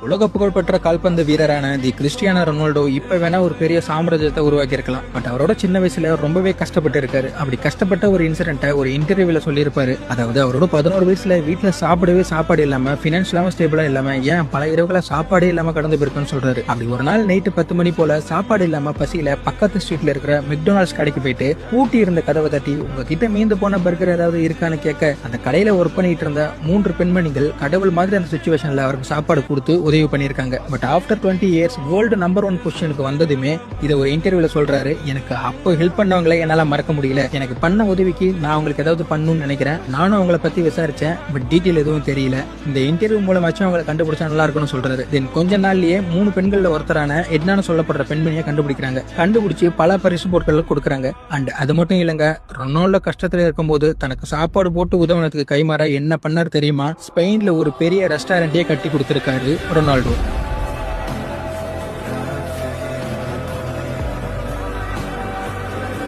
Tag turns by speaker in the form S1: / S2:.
S1: உலக புகழ்பெற்ற கால்பந்து வீரரான தி கிறிஸ்டியானோ ரொனால்டோ இப்ப வேணா ஒரு பெரிய சாம்ராஜ்யத்தை உருவாக்கி இருக்கலாம். பட் அவரோட சின்ன வயசுல ரொம்பவே கஷ்டப்பட்டு இருக்காரு. அப்படி கஷ்டப்பட்ட ஒரு இன்சிடென்ட்டை ஒரு இன்டர்வியூல சொல்லியிருப்பாரு. அதாவது அவரோட 11 வயசுல வீட்டுல சாப்பாடு இல்லாம பினான்சியலாம ஸ்டேபிளா இல்லாம ஏன் பல இரவுகளை சாப்பாடே இல்லாம கடந்து போயிருக்குன்னு சொல்றாரு. அப்படி ஒரு நாள் நைட்டு 10 மணி போல சாப்பாடு இல்லாம பசியில பக்கத்து ஸ்ட்ரீட்ல இருக்கிற மெக்டொனால்ட்ஸ் கடைக்கு போயிட்டு பூட்டி இருந்த கதவை தட்டி உங்ககிட்ட மீந்து போன பர்கர் ஏதாவது இருக்கான்னு கேட்க அந்த கடையில ஒர்க் பண்ணிட்டு இருந்த 3 பெண்மணிகள் கடவுள் மாதிரி அந்த சிச்சுவேஷன்ல அவருக்கு சாப்பாடு கொடுத்து உதவி பண்ணியிருக்காங்க. But after 20 years world number 1 பொசிஷனுக்கு வந்ததுமே இதை ஒரு இன்டர்வியூல சொல்றாரு. எனக்கு அப்போ ஹெல்ப் பண்ணவங்களை என்னால மறக்க முடியல. எனக்கு பண்ண உதவிக்கு நான் உங்களுக்கு ஏதாவது பண்ணணும்னு நினைக்கிறேன். நானும் அவங்கள பத்தி விசாரிச்சேன். பட் டீட்டெயில் எதுவும் தெரியல. இந்த இன்டர்வியூ மூலமாச்சும் அவங்களை கண்டுபிடிச்சா நல்லா இருக்கும்னு சொல்றாரு. தென் கொஞ்ச நாள்லயே 3 பெண்கள்ல ஒருத்தரான எட்னான்னு சொல்லப்படுற பெண்மணியை கண்டுபிடிக்கிறாங்க. கண்டுபிடிச்சு பல பரிசு பொருட்கள் கொடுக்குறாங்க. அண்ட் அது மட்டும் இல்லைங்க, ரொனால்டோ கஷ்டத்துல இருக்கும்போது தனக்கு சாப்பாடு போட்டு உதவுனதுக்கு கைமாற என்ன பண்ணார் தெரியுமா? ஸ்பெயின்ல ஒரு பெரிய ரெஸ்டாரண்டே கட்டி கொடுத்திருக்காரு ரொனால்டோ.